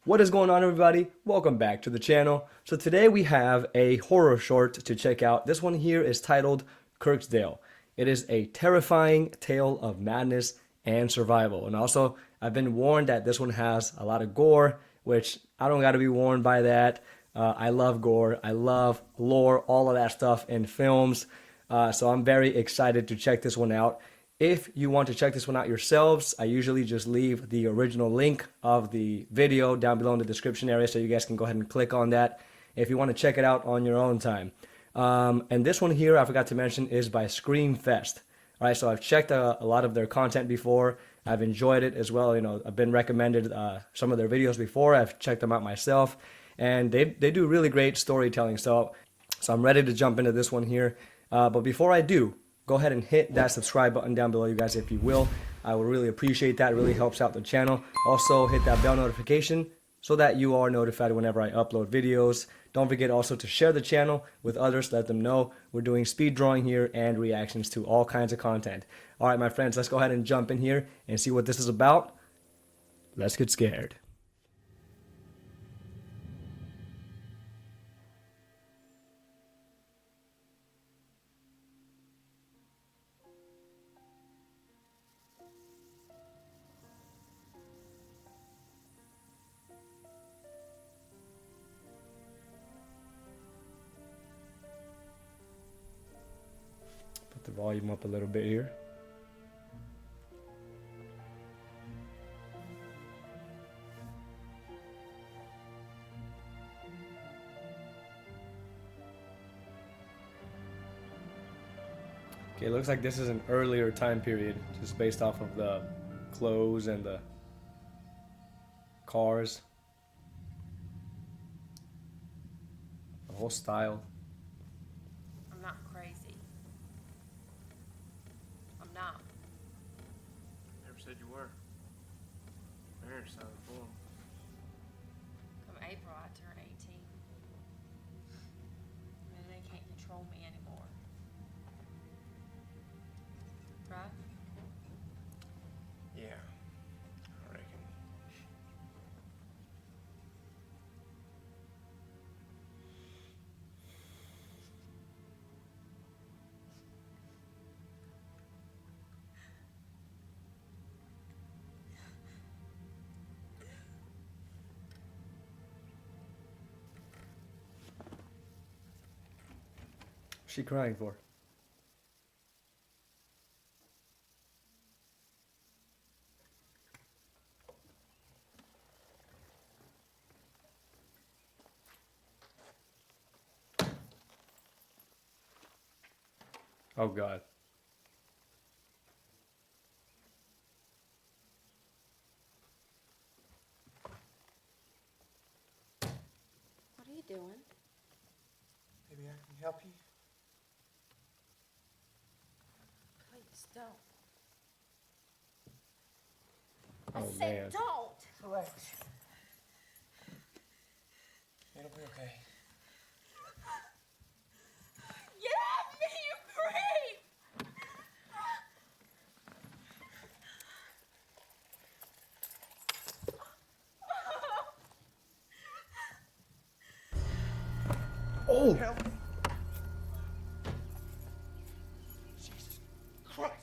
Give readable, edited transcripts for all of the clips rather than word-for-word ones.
What is going on, everybody? Welcome back to the channel. So today we have a horror short to check out. This one here is titled Kirksdale. It is a terrifying tale of madness and survival. And also, I've been warned that this one has a lot of gore, which I don't got to be warned by that. I love gore. I love lore, all of that stuff in films. So I'm very excited to check this one out. If you want to check this one out yourselves, I usually just leave the original link of the video down below in the description area so you guys can go ahead and click on that if you want to check it out on your own time. And this one here, I forgot to mention, is by Screamfest. All right, so I've checked a lot of their content before. I've enjoyed it as well. You know, I've been recommended some of their videos before. I've checked them out myself, and they do really great storytelling. So I'm ready to jump into this one here. But before I do, go ahead and hit that subscribe button down below, you guys, if you will. I would really appreciate that. It really helps out the channel. Also, hit that bell notification so that you are notified whenever I upload videos. Don't forget also to share the channel with others. Let them know we're doing speed drawing here and reactions to all kinds of content. All right, my friends, let's go ahead and jump in here and see what this is about. Let's get scared. Put the volume up a little bit here. Okay, it looks like this is an earlier time period, just based off of the clothes and the cars. The whole style. I'm not crazy. I'm not. Never said you were. Marriage sounded full. Come April, I turn 18. And they can't control me anymore. Right? Yeah, I reckon. What's she crying for? Oh God. What are you doing? Maybe I can help you. Please don't. Oh I said man. don't. Relax. It'll be okay. Get off me, you creep! Oh! Help me. Jesus Christ.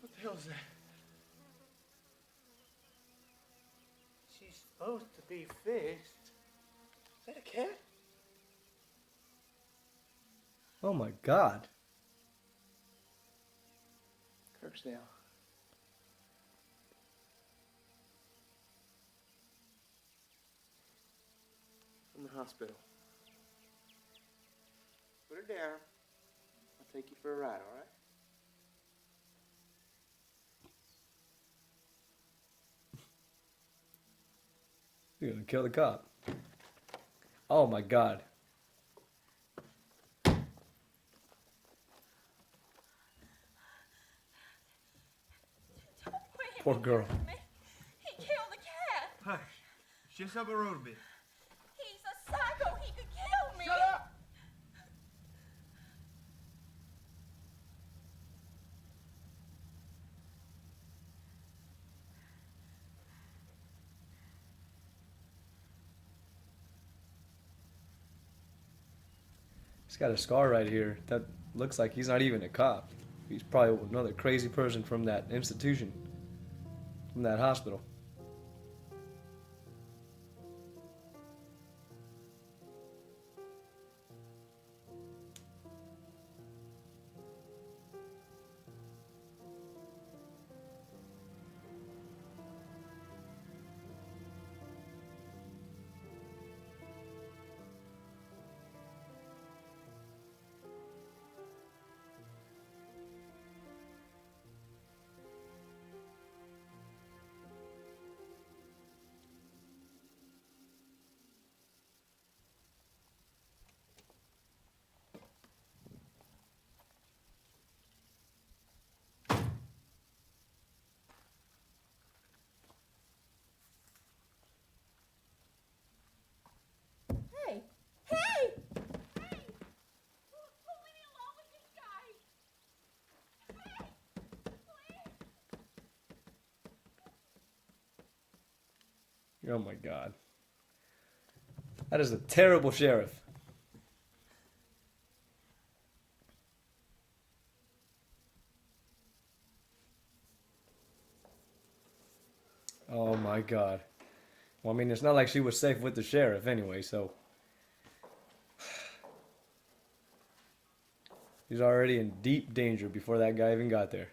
What the hell is that? She's supposed to be fixed. Is that a cat? Oh my God. Kirksdale. From the hospital. Put her down. I'll take you for a ride, all right? You're gonna kill the cop. Oh my God. Don't put him Poor in girl. here with me. He killed the cat. Hush. Just up the road a bit. He's a psycho. He could kill me. Shut up! He's got a scar right here that looks like he's not even a cop. He's probably another crazy person from that institution, from that hospital. Hey! Hey! Hey! Don't leave me alone with this guy! Hey! Please! Oh my God. That is a terrible sheriff. Oh my God. Well, I mean, it's not like she was safe with the sheriff anyway, so. He's already in deep danger before that guy even got there.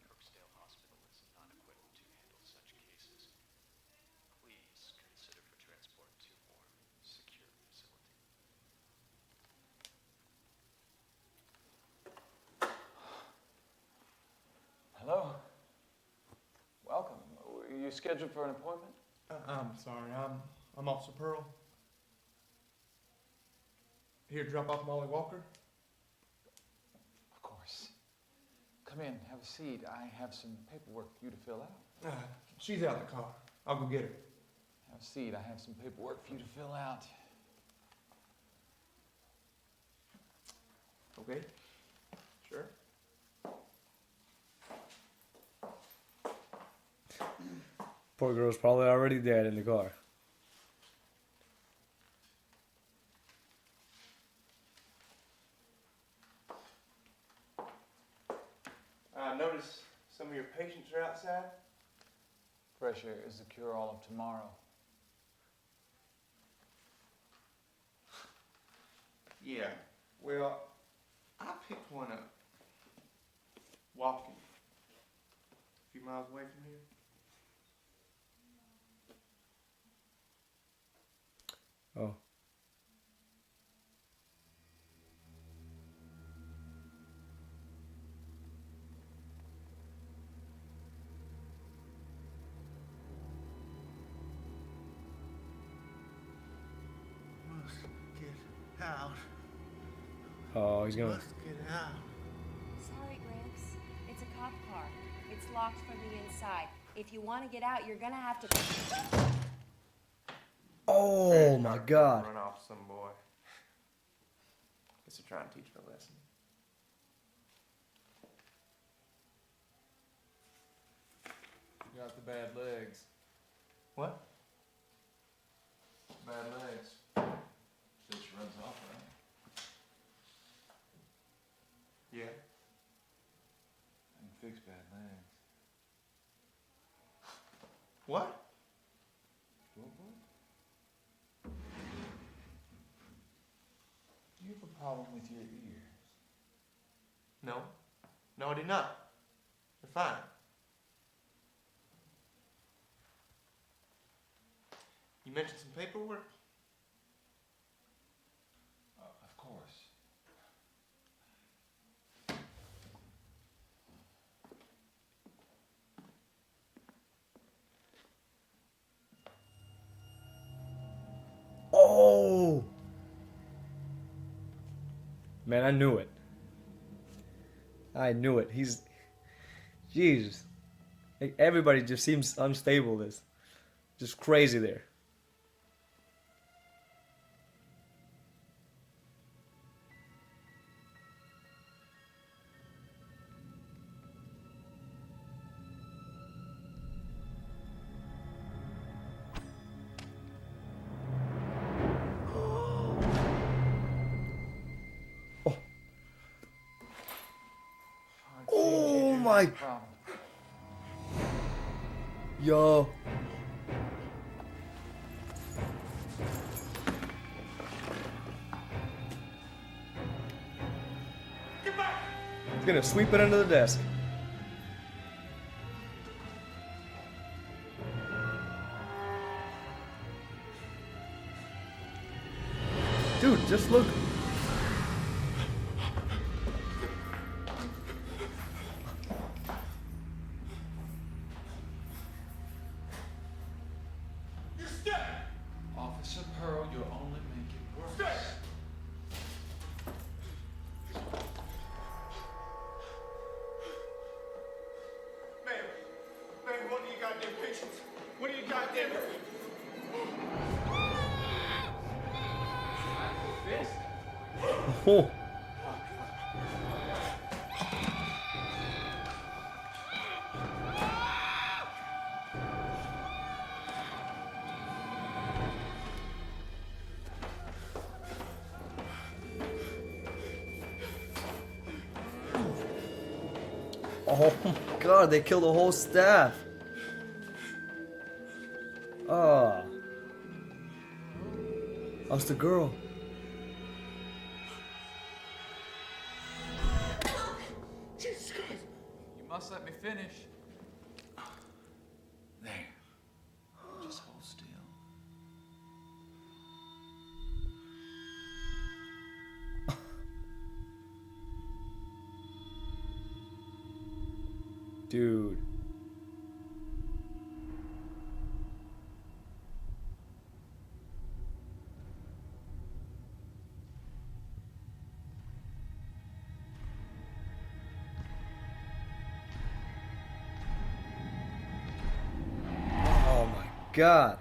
Kirksdale Hospital is not equipped to handle such cases. Please consider for transport to more secure facility. Hello. Welcome. Were you scheduled for an appointment? I'm sorry, I'm Officer Pearl. Here to drop off Molly Walker. Of course. Come in, have a seat. I have some paperwork for you to fill out. She's out in the car. I'll go get her. Have a seat. I have some paperwork for you to fill out. Okay. Sure. Poor girl's probably already dead in the car. I noticed some of your patients are outside. Fresh air is the cure-all of tomorrow. Yeah. Well, I picked one up. Walking. A few miles away from here. Oh. Must get out. Oh, he's gonna. Must get out. Sorry, Gramps. It's a cop car. It's locked from the inside. If you want to get out, you're gonna have to. Oh my God. Run off some boy. Guess they're trying to teach her a lesson. You got the bad legs. What? Bad legs. Said she runs off, right? Yeah. I can fix bad legs. What? What? Do you have a problem with your ears? No. No, I did not. They're fine. You mentioned some paperwork? Of course. Oh! Man, I knew it. I knew it. Jesus. Like everybody just seems unstable. This just crazy there. Oh my, Problem. yo. He's gonna sweep it under the desk. Dude, just look. Officer Pearl, you'll only make it worse. Man, what do you goddamn patience? What do you goddamn... Oh. Oh my god, they killed the whole staff. Ah. That's the girl. Jesus Christ! You must let me finish. There. Just hold still. Dude. Oh my god.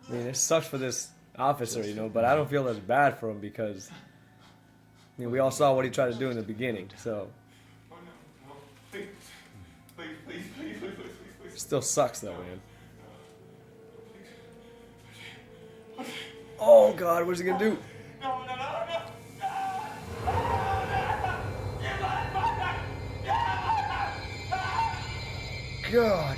I mean, it sucks for this officer, you know, but I don't feel as bad for him because, I mean, we all saw what he tried to do in the beginning, so. Oh no, please, please. Still sucks though, man. Oh god, what's he gonna do? No. God.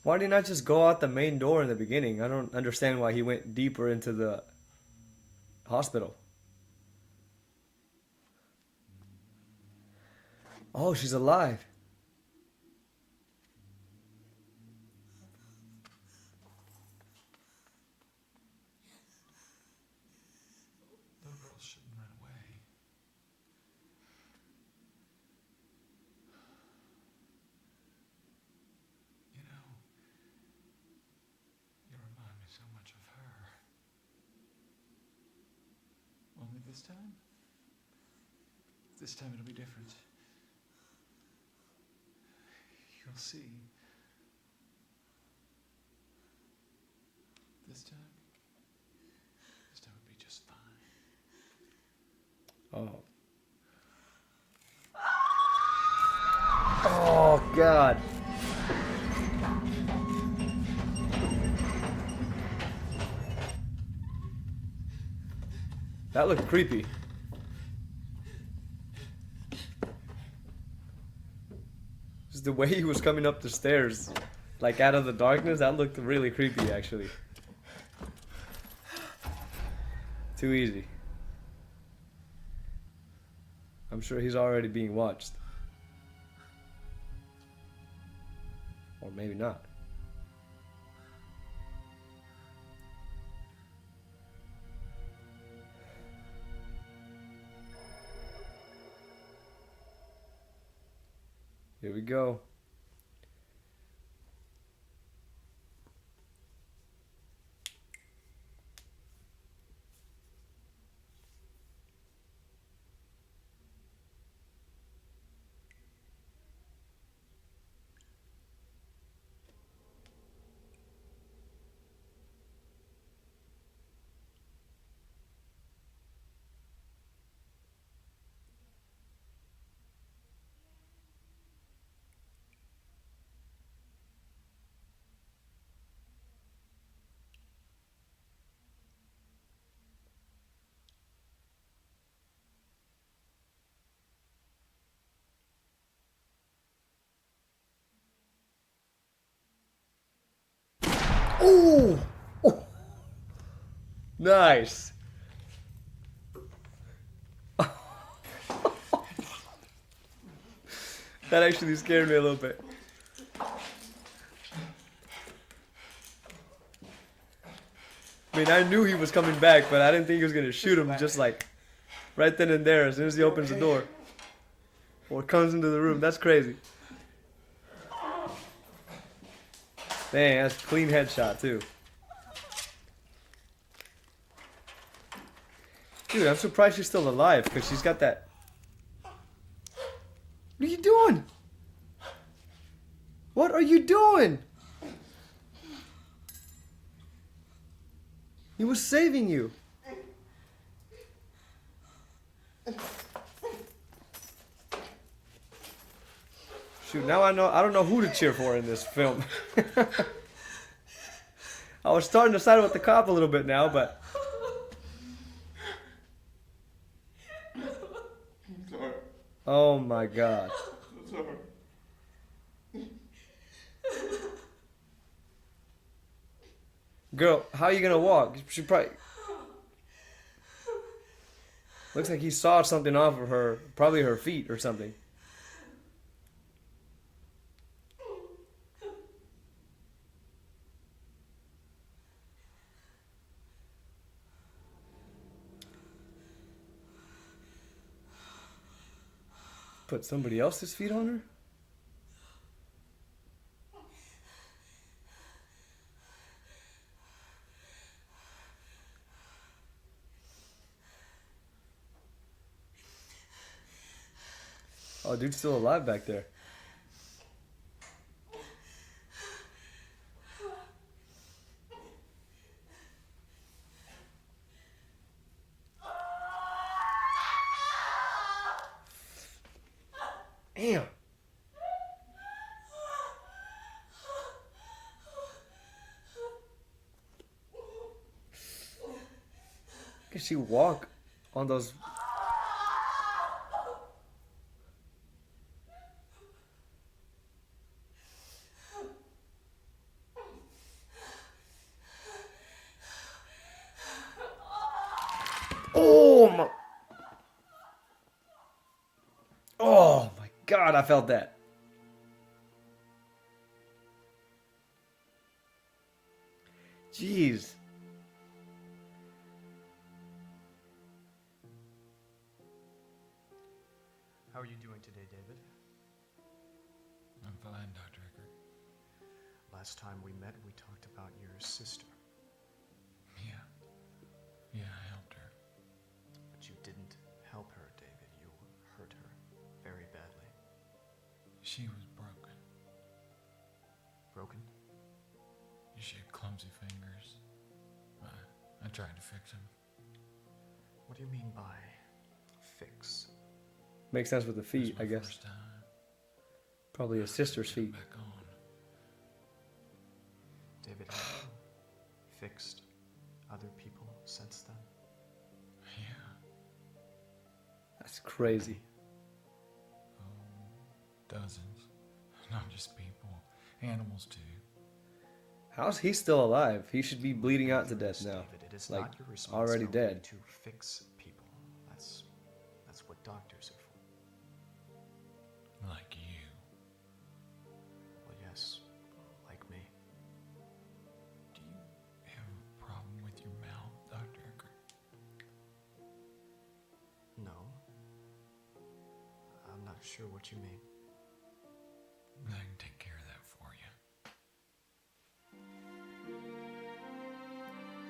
Why did he not just go out the main door in the beginning? I don't understand why he went deeper into the hospital. Oh, she's alive. Little girls shouldn't run away. You know, you remind me so much of her. Only this time it'll be different. You You'll see. This time would be just fine. Oh. Oh, God. That looked creepy. Just the way he was coming up the stairs, like out of the darkness, that looked really creepy, actually. Too easy. I'm sure he's already being watched. Or maybe not. Here we go. Ooh! Oh. Nice. That actually scared me a little bit. I mean, I knew he was coming back, but I didn't think he was gonna shoot him just like right then and there as soon as he opens the door. Or comes into the room. That's crazy. Dang, that's a clean headshot too. Dude, I'm surprised she's still alive because she's got that. What are you doing? What are you doing? He was saving you. Shoot, now I don't know who to cheer for in this film. I was starting to side with the cop a little bit now, but Sorry. oh my God. Sorry. Girl, how are you gonna walk? She probably looks like he saw something off of her, probably her feet or something. Put somebody else's feet on her? Oh, dude's still alive back there. Damn. Can she walk on those? Oh my! Oh my God! I felt that. Jeez. How are you doing today, David? I'm fine, Dr. Eckert. Last time we met, we talked about your sister, Yeah. Yeah, I helped her. but you didn't help her, David. You hurt her very badly. She was broken. clumsy fingers. I tried to fix him. What do you mean by fix? Makes sense with the It was feet, my I guess. first time. Probably his sister's Get him feet. back on. David, have you fixed other people since then? Yeah. That's crazy. Dozens. Not just people. Animals too. How's he still alive? He should be bleeding out to death now. David, it is Like, not your already responsibility dead. to fix people. That's what doctors are for. Like you. Well, yes, like me. Do you have a problem with your mouth, Dr. Ecker? No. I'm not sure what you mean. I can take care of that for you.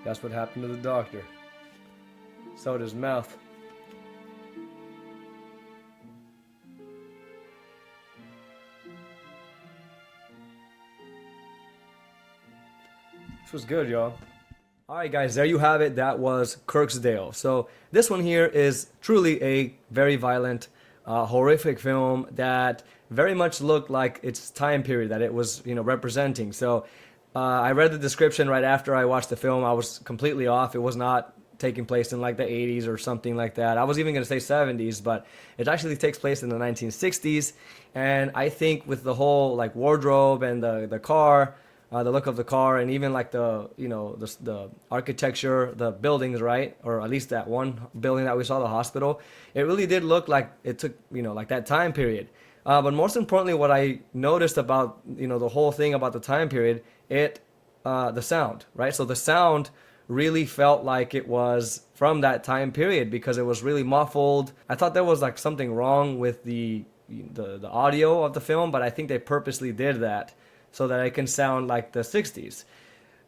That's what happened to the doctor. Sewed his mouth. This was good, y'all. Alright guys, there you have it. That was Kirksdale. So this one here is truly a very violent, horrific film that very much looked like its time period that it was, representing. So I read the description right after I watched the film. I was completely off. It was not taking place in like the 80s or something like that. I was even going to say 70s, but it actually takes place in the 1960s. And I think with the whole like wardrobe and the car, the look of the car, and even like the architecture, the buildings, right? Or at least that one building that we saw, the hospital. It really did look like it took, like that time period. But most importantly, what I noticed about, the whole thing about the time period, the sound, right? So the sound really felt like it was from that time period because it was really muffled. I thought there was like something wrong with the audio of the film, but I think they purposely did that so that it can sound like the 60s.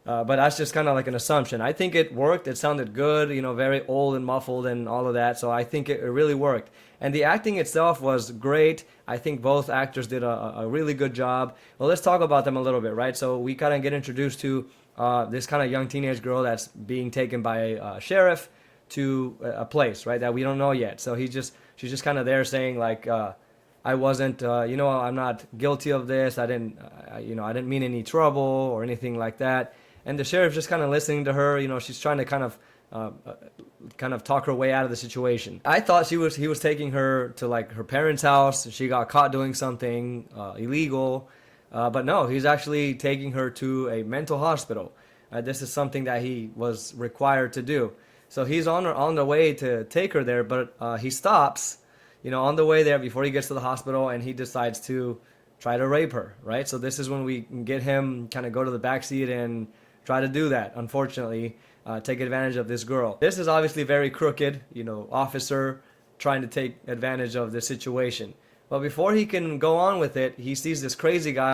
But that's just kind of like an assumption. I think it worked. It sounded good, very old and muffled and all of that. So I think it really worked. And the acting itself was great. I think both actors did a really good job. Well, let's talk about them a little bit, right? So we kind of get introduced to this kind of young teenage girl that's being taken by a sheriff to a place, right, that we don't know yet. So she's just kind of there saying like, I wasn't, I'm not guilty of this. I didn't mean any trouble or anything like that. And the sheriff's just kind of listening to her. She's trying to kind of talk her way out of the situation. I thought he was taking her to like her parents' house. She got caught doing something illegal, but no, he's actually taking her to a mental hospital. This is something that he was required to do. So he's on the way to take her there, but he stops, on the way there before he gets to the hospital, and he decides to try to rape her, right? So this is when we can get him kind of go to the backseat and try to do that, unfortunately, take advantage of this girl. This is obviously very crooked, officer trying to take advantage of this situation. But before he can go on with it, he sees this crazy guy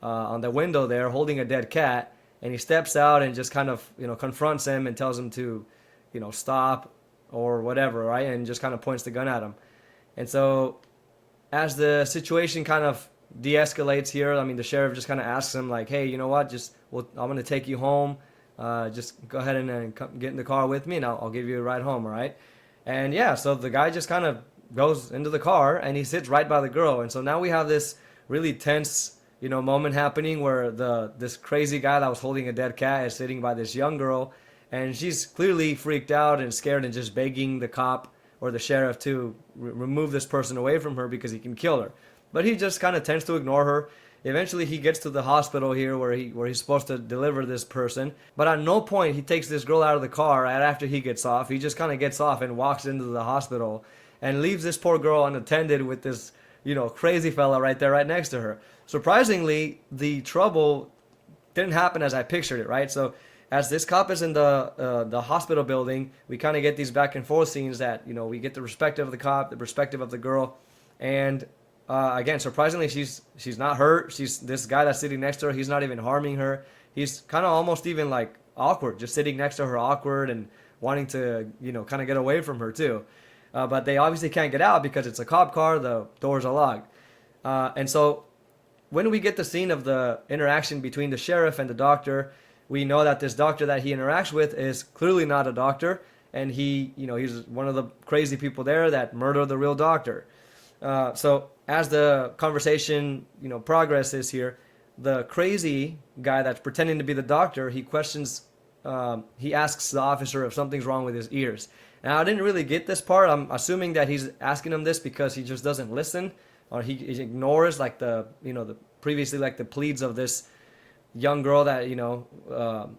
on the window there holding a dead cat, and he steps out and just kind of, confronts him and tells him to, stop or whatever, right? And just kind of points the gun at him. And so as the situation kind of de-escalates here, I mean, the sheriff just kind of asks him like, hey, you know what, I'm going to take you home. Just go ahead and get in the car with me, and I'll give you a ride home, all right? And yeah, so the guy just kind of goes into the car, and he sits right by the girl. And so now we have this really tense, moment happening where this crazy guy that was holding a dead cat is sitting by this young girl, and she's clearly freaked out and scared and just begging the cop or the sheriff to remove this person away from her because he can kill her. But he just kind of tends to ignore her. Eventually he gets to the hospital here where he's supposed to deliver this person. But at no point he takes this girl out of the car right after he gets off. He just kind of gets off and walks into the hospital and leaves this poor girl unattended with this, crazy fella right there, right next to her. Surprisingly, the trouble didn't happen as I pictured it, right? So as this cop is in the hospital building, we kind of get these back and forth scenes that, we get the perspective of the cop, the perspective of the girl. And again, surprisingly, she's not hurt. This guy that's sitting next to her, he's not even harming her. He's kind of almost even like awkward, just sitting next to her awkward and wanting to, kind of get away from her too. But they obviously can't get out because it's a cop car, the doors are locked. And so when we get the scene of the interaction between the sheriff and the doctor, we know that this doctor that he interacts with is clearly not a doctor, and he's one of the crazy people there that murdered the real doctor. So as the conversation, progresses here, the crazy guy that's pretending to be the doctor, he asks the officer if something's wrong with his ears. Now, I didn't really get this part. I'm assuming that he's asking him this because he just doesn't listen, or he ignores like the previously like the pleads of this young girl that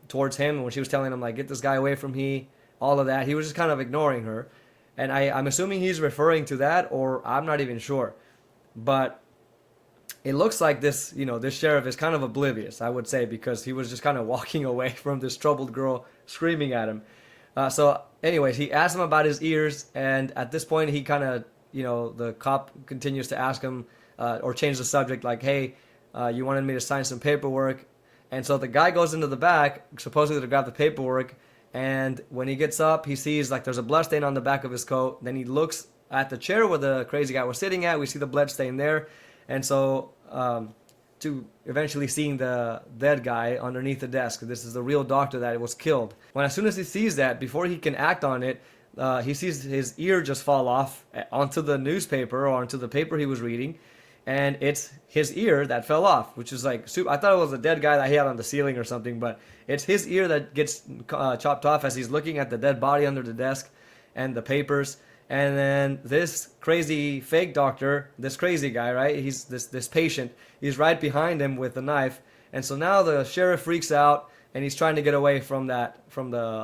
towards him when she was telling him like, get this guy away from me, all of that. He was just kind of ignoring her, and I'm assuming he's referring to that, or I'm not even sure, but it looks like this sheriff is kind of oblivious, I would say, because he was just kind of walking away from this troubled girl screaming at him. So anyways, he asked him about his ears, and at this point he kind of, the cop continues to ask him or change the subject, like, hey, you wanted me to sign some paperwork. And so the guy goes into the back, supposedly to grab the paperwork, and when he gets up, he sees like there's a blood stain on the back of his coat. Then he looks at the chair where the crazy guy was sitting at. We see the blood stain there. And so to eventually seeing the dead guy underneath the desk. This is the real doctor that was killed. As soon as he sees that, before he can act on it, he sees his ear just fall off onto the newspaper or onto the paper he was reading, and it's his ear that fell off, which is like super. I thought it was a dead guy that he had on the ceiling or something, but it's his ear that gets chopped off as he's looking at the dead body under the desk and the papers. And then this crazy fake doctor, this crazy guy, right? He's this patient. He's right behind him with a knife. And so now the sheriff freaks out and he's trying to get away from the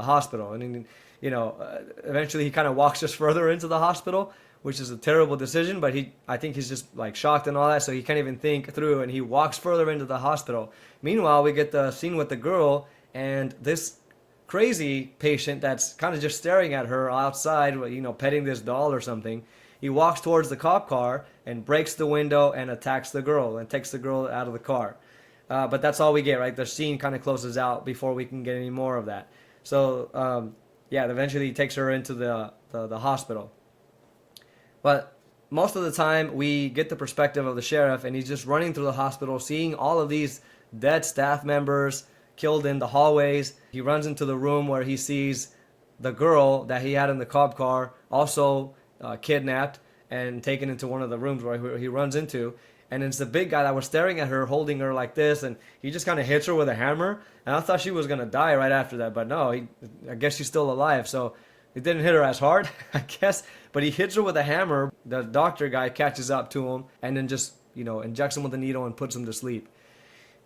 hospital. And eventually he kind of walks just further into the hospital, which is a terrible decision. But I think he's just like shocked and all that, so he can't even think through. And he walks further into the hospital. Meanwhile, we get the scene with the girl and this crazy patient that's kind of just staring at her outside, petting this doll or something. He walks towards the cop car and breaks the window and attacks the girl and takes the girl out of the car. But that's all we get, right? The scene kind of closes out before we can get any more of that. So, eventually he takes her into the hospital. But most of the time we get the perspective of the sheriff, and he's just running through the hospital, seeing all of these dead staff members killed in the hallways. He runs into the room where he sees the girl that he had in the cop car also kidnapped and taken into one of the rooms where he runs into. And it's the big guy that was staring at her, holding her like this, and he just kind of hits her with a hammer. And I thought she was going to die right after that, but no, I guess she's still alive. So it didn't hit her as hard, I guess, but he hits her with a hammer. The doctor guy catches up to him and then just, injects him with a needle and puts him to sleep.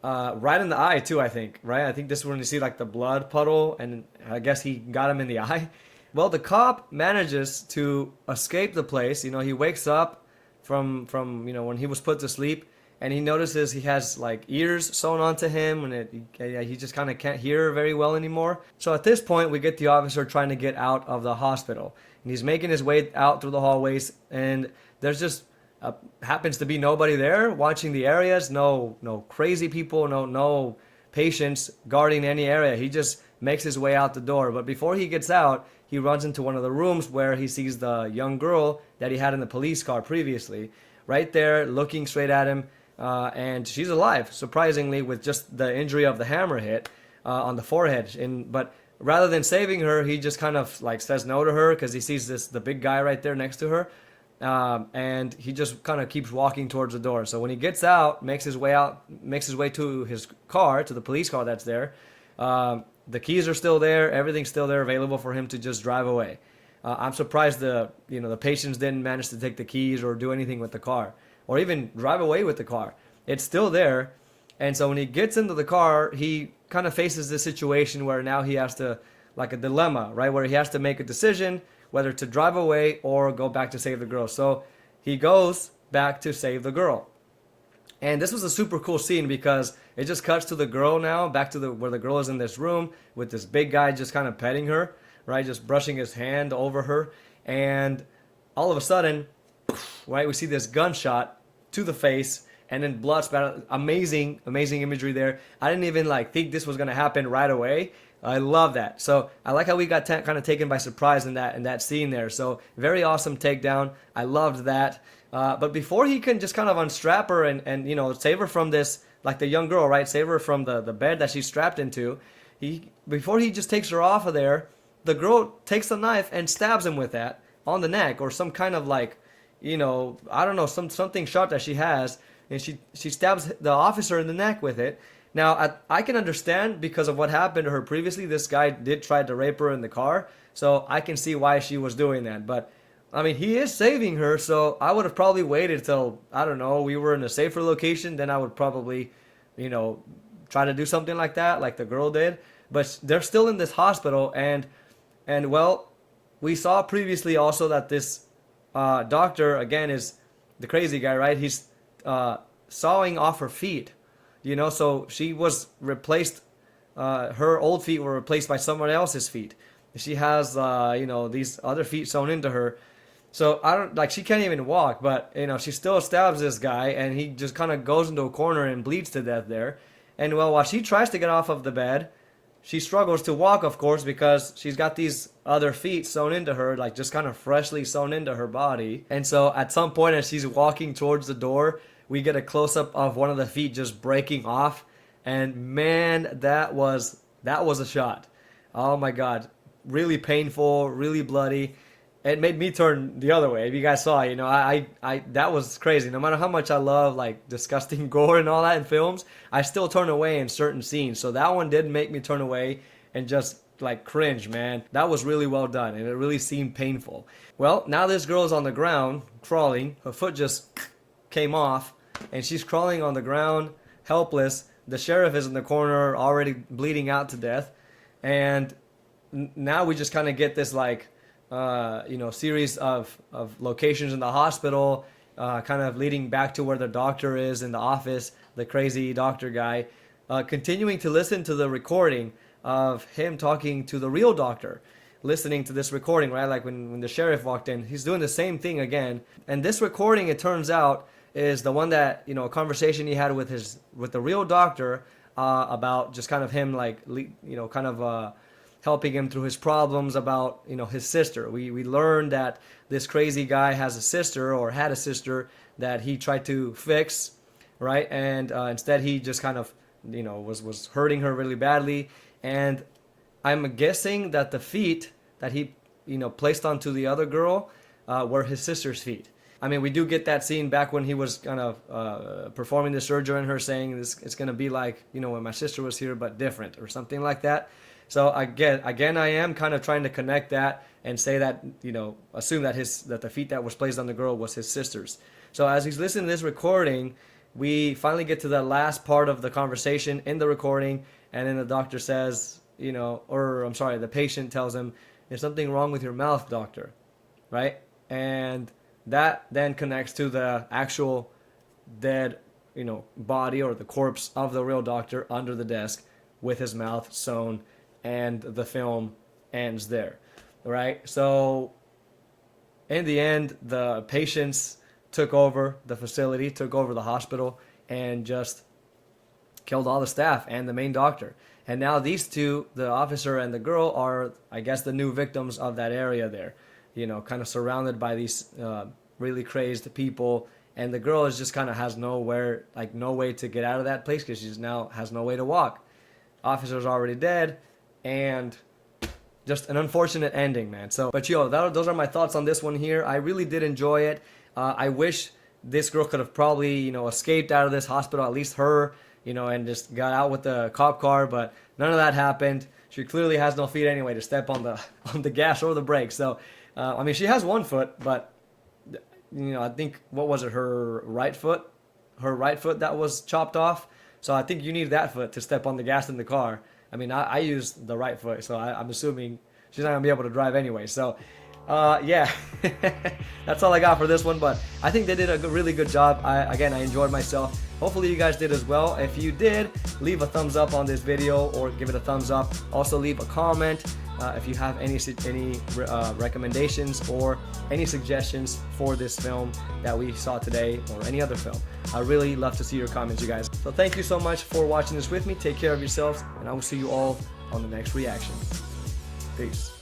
Right in the eye too, I think, right? I think this is when you see like the blood puddle, and I guess he got him in the eye. Well, the cop manages to escape the place. He wakes up from when he was put to sleep, and he notices he has like ears sewn onto him, and he just kind of can't hear very well anymore. So at this point, we get the officer trying to get out of the hospital, and he's making his way out through the hallways, and there's just happens to be nobody there watching the areas. No crazy people, no patients guarding any area. He just makes his way out the door. But before he gets out, he runs into one of the rooms where he sees the young girl that he had in the police car previously, right there looking straight at him. And she's alive, surprisingly, with just the injury of the hammer hit on the forehead. But rather than saving her, he just kind of like says no to her because he sees the big guy right there next to her. And he just kind of keeps walking towards the door. So when he gets out, makes his way to his car, to the police car that's there. The keys are still there. Everything's still there, available for him to just drive away. I'm surprised the patients didn't manage to take the keys or do anything with the car, or even drive away with the car. It's still there. And so when he gets into the car, he kind of faces this situation where now he has to, like a dilemma, right? Where he has to make a decision whether to drive away or go back to save the girl. So he goes back to save the girl. And this was a super cool scene because it just cuts to the girl now, back to where the girl is in this room with this big guy just kind of petting her, right? Just brushing his hand over her. And all of a sudden, right, we see this gunshot to the face and then blood spatter. Amazing imagery there. I didn't even think this was going to happen right away. I love that. So I like how we got kind of taken by surprise in that scene there. So very awesome takedown. I loved that. But before he can just kind of unstrap her and save her from this, like the young girl, right? Save her from the bed that she's strapped into. before he just takes her off of there, the girl takes a knife and stabs him with that on the neck, or some kind of like, you know, I don't know, something sharp that she has, and she stabs the officer in the neck with it. Now, I can understand because of what happened to her previously. This guy did try to rape her in the car, so I can see why she was doing that. But, I mean, he is saving her, so I would have probably waited till, I don't know, we were in a safer location. Then I would probably, you know, try to do something like that, like the girl did. But they're still in this hospital, and well, we saw previously also that this doctor, again, is the crazy guy, right? He's sawing off her feet. You know, so she was replaced, her old feet were replaced by someone else's feet. She has, you know, these other feet sewn into her. So I don't, like, she can't even walk, but, you know, she still stabs this guy, and he just kind of goes into a corner and bleeds to death there. And, well, while she tries to get off of the bed, she struggles to walk, of course, because she's got these other feet sewn into her, like just kind of freshly sewn into her body. And so at some point as she's walking towards the door, we get a close-up of one of the feet just breaking off, and man, that was a shot. Oh my God, really painful, really bloody. It made me turn the other way. If you guys saw, you know, I that was crazy. No matter how much I love like disgusting gore and all that in films, I still turn away in certain scenes. So that one did make me turn away and just like cringe, man. That was really well done, and it really seemed painful. Well, now this girl is on the ground crawling. Her foot just came off, and she's crawling on the ground, helpless. The sheriff is in the corner, already bleeding out to death. And now we just kind of get this like, you know, series of locations in the hospital, kind of leading back to where the doctor is in the office, the crazy doctor guy, continuing to listen to the recording of him talking to the real doctor. Listening to this recording, right? Like when the sheriff walked in, he's doing the same thing again. And this recording, it turns out, is the one that, you know, a conversation he had with the real doctor about just kind of him like, you know, kind of helping him through his problems about, you know, his sister. We learned that this crazy guy has a sister, or had a sister, that he tried to fix, right? And instead he just kind of, you know, was hurting her really badly. And I'm guessing that the feet that he, you know, placed onto the other girl were his sister's feet. I mean, we do get that scene back when he was kind of performing the surgery on her, saying it's going to be like, you know, when my sister was here, but different, or something like that. So again, I am kind of trying to connect that and say that, you know, assume that that the feet that was placed on the girl was his sister's. So as he's listening to this recording, we finally get to the last part of the conversation in the recording, and then the doctor says, you know, or I'm sorry, the patient tells him, "There's something wrong with your mouth, doctor," right? And that then connects to the actual dead, you know, body, or the corpse of the real doctor under the desk with his mouth sewn, and the film ends there, right? So in the end, the patients took over the facility, took over the hospital, and just killed all the staff and the main doctor. And now these two, the officer and the girl, are, I guess, the new victims of that area there. You know, kind of surrounded by these really crazed people, and the girl is just kind of has no way to get out of that place, because she's now has no way to walk. Officer's already dead, and just an unfortunate ending, man. So, but yo, those are my thoughts on this one here. I really did enjoy it. I wish this girl could have probably, you know, escaped out of this hospital, at least her, you know, and just got out with the cop car, but none of that happened. She clearly has no feet anyway to step on the gas or the brakes. So, I mean, she has one foot, but, you know, I think, what was it, her right foot that was chopped off. So I think you need that foot to step on the gas in the car. I mean, I use the right foot, so I'm assuming she's not going to be able to drive anyway. So, yeah, that's all I got for this one. But I think they did a really good job. Again, I enjoyed myself. Hopefully you guys did as well. If you did, leave a thumbs up on this video, or give it a thumbs up. Also leave a comment if you have any recommendations or any suggestions for this film that we saw today, or any other film. I really love to see your comments, you guys. So thank you so much for watching this with me. Take care of yourselves, and I will see you all on the next reaction. Peace.